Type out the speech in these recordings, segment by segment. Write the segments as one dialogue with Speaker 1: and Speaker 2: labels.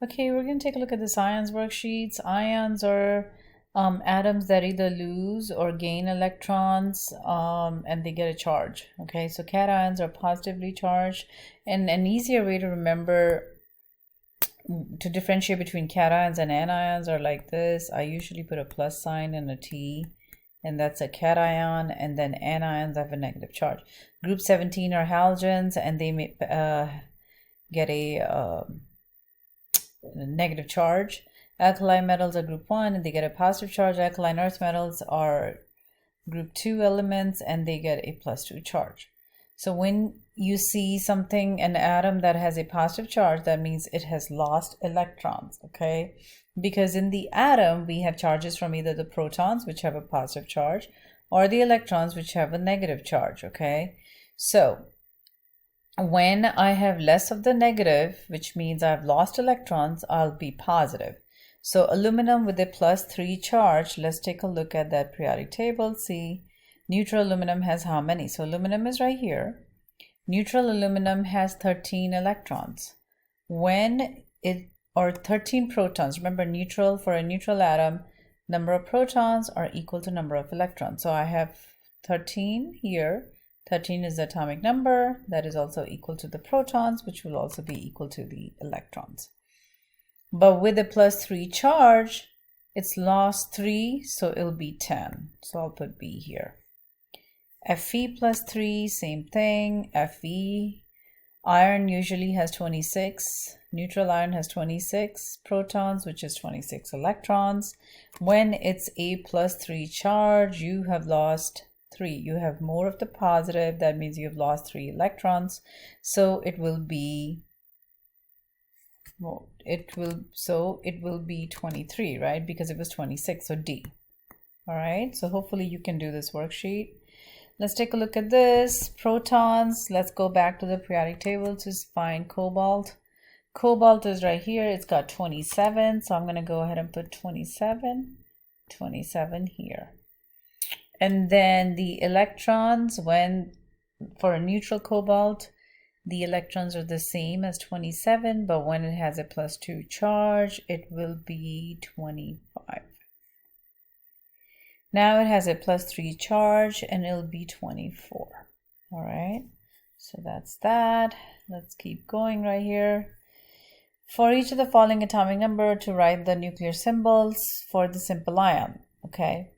Speaker 1: Okay, we're going to take a look at this ions worksheets. Ions are atoms that either lose or gain electrons and they get a charge. Okay, so cations are positively charged. And an easier way to remember to differentiate between cations and anions are like this. I usually put a plus sign and a T, and that's a cation, and then anions have a negative charge. Group 17 are halogens, and they may get a negative charge. Alkali metals are group 1 and they get a positive charge. Alkaline earth metals are group 2 elements and they get a +2 charge. So when you see something, an atom that has a positive charge, that means it has lost electrons, okay? Because in the atom, we have charges from either the protons, which have a positive charge, or the electrons, which have a negative charge, okay? So when I have less of the negative, which means I've lost electrons, I'll be positive. So aluminum with a +3 charge, let's take a look at that periodic table. See, neutral aluminum has how many? So aluminum is right here. Neutral aluminum has 13 electrons. Or 13 protons. Remember, neutral, for a neutral atom, number of protons are equal to number of electrons. So I have 13 here. 13 is the atomic number. That is also equal to the protons, which will also be equal to the electrons. But with a +3 charge, it's lost 3, so it'll be 10. So I'll put B here. Fe +3, same thing. Fe. Iron usually has 26. Neutral iron has 26 protons, which is 26 electrons. When it's a +3 charge, you have lost 3. You have more of the positive. That means you've lost 3 electrons. So it will be 23, right? Because it was 26, so D. All right, so hopefully you can do this worksheet. Let's take a look at this. Protons, let's go back to the periodic table to find cobalt. Cobalt is right here. It's got 27, so I'm going to go ahead and put 27 here. And then the electrons, for a neutral cobalt, the electrons are the same as 27, but when it has a +2 charge, it will be 25. Now it has a +3 charge and it'll be 24. All right, so that's that. Let's keep going right here. For each of the following atomic number, to write the nuclear symbols for the simple ion, okay?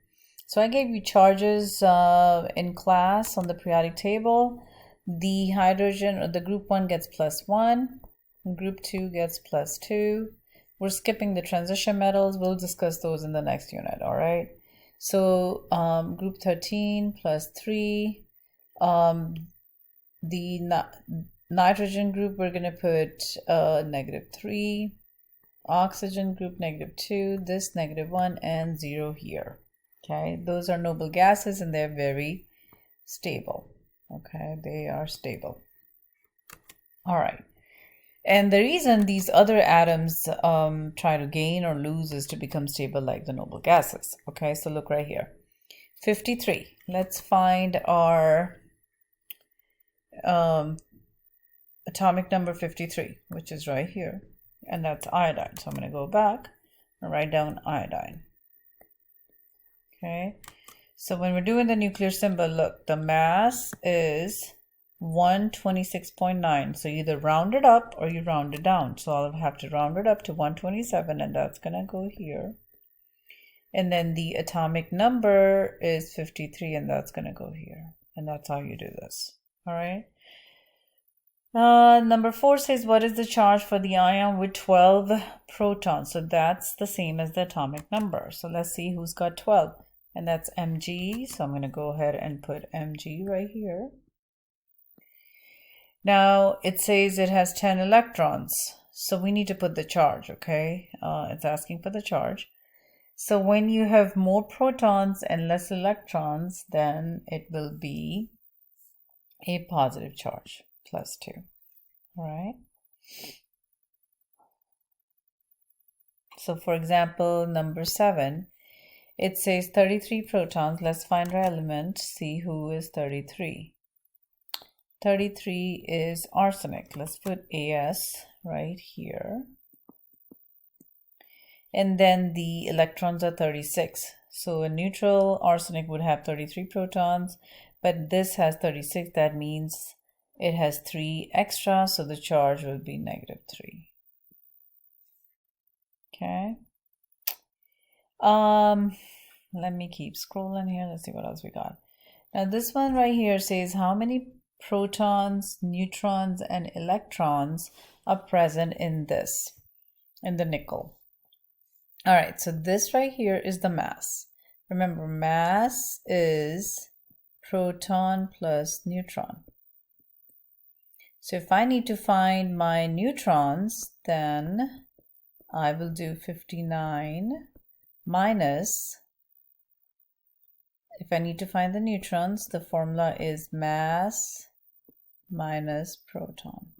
Speaker 1: So I gave you charges in class on the periodic table. The hydrogen, or the group 1 gets +1, group 2 gets +2. We're skipping the transition metals. We'll discuss those in the next unit, all right? So group 13 +3. The nitrogen group, we're going to put -3. Oxygen group -2, this -1, and 0 here. Okay, those are noble gases and they're very stable. Okay, they are stable. All right. And the reason these other atoms try to gain or lose is to become stable like the noble gases. Okay, so look right here. 53. Let's find our atomic number 53, which is right here. And that's iodine. So I'm going to go back and write down iodine. Okay, so when we're doing the nuclear symbol, look, the mass is 126.9. So you either round it up or you round it down. So I'll have to round it up to 127, and that's going to go here. And then the atomic number is 53, and that's going to go here. And that's how you do this. All right. Number 4 says, what is the charge for the ion with 12 protons? So that's the same as the atomic number. So let's see who's got 12. And that's Mg. So I'm going to go ahead and put Mg right here. Now it says it has 10 electrons. So we need to put the charge, okay? It's asking for the charge. So when you have more protons and less electrons, then it will be a positive charge, +2. All right. So for example, number 7, it says 33 protons. Let's find our element, see who is 33. 33 is arsenic. Let's put As right here. And then the electrons are 36. So a neutral arsenic would have 33 protons, but this has 36. That means it has 3 extra, so the charge will be -3. Okay. Let me keep scrolling here. Let's see what else we got. Now this one right here says how many protons, neutrons, and electrons are present in the nickel. All right, so this right here is the mass. Remember, mass is proton plus neutron. So if I need to find my neutrons, then I will do 59 minus, if I need to find the neutrons, the formula is mass minus proton.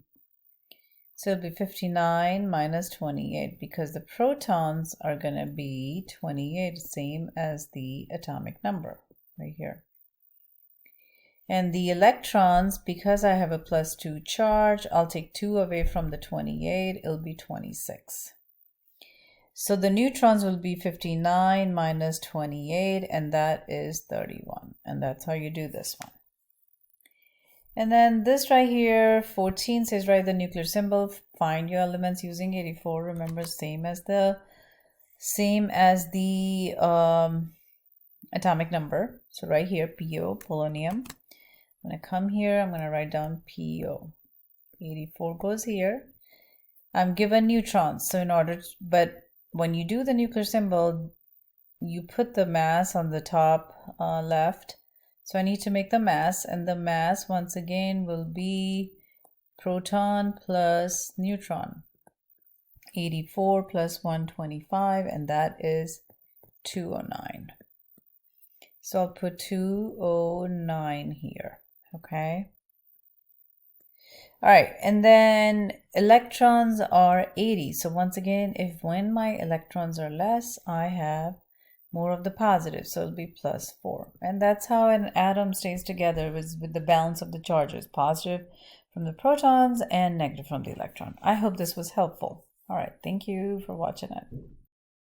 Speaker 1: So it'll be 59 minus 28 because the protons are going to be 28, same as the atomic number right here. And the electrons, because I have a +2 charge, I'll take 2 away from the 28, it'll be 26. So the neutrons will be 59 minus 28, and that is 31. And that's how you do this one. And then this right here, 14 says write the nuclear symbol, find your elements using 84. Remember, same as the atomic number. So right here, PO, polonium. I'm going to come here, I'm going to write down PO. 84 goes here. I'm given neutrons, so but when you do the nuclear symbol, you put the mass on the top left. So I need to make the mass, and the mass once again will be proton plus neutron. 84 plus 125, and that is 209. So I'll put 209 here, okay? All right, and then electrons are 80. So once again, when my electrons are less, I have more of the positive, so it'll be +4. And that's how an atom stays together with the balance of the charges, positive from the protons and negative from the electron. I hope this was helpful. All right, thank you for watching it.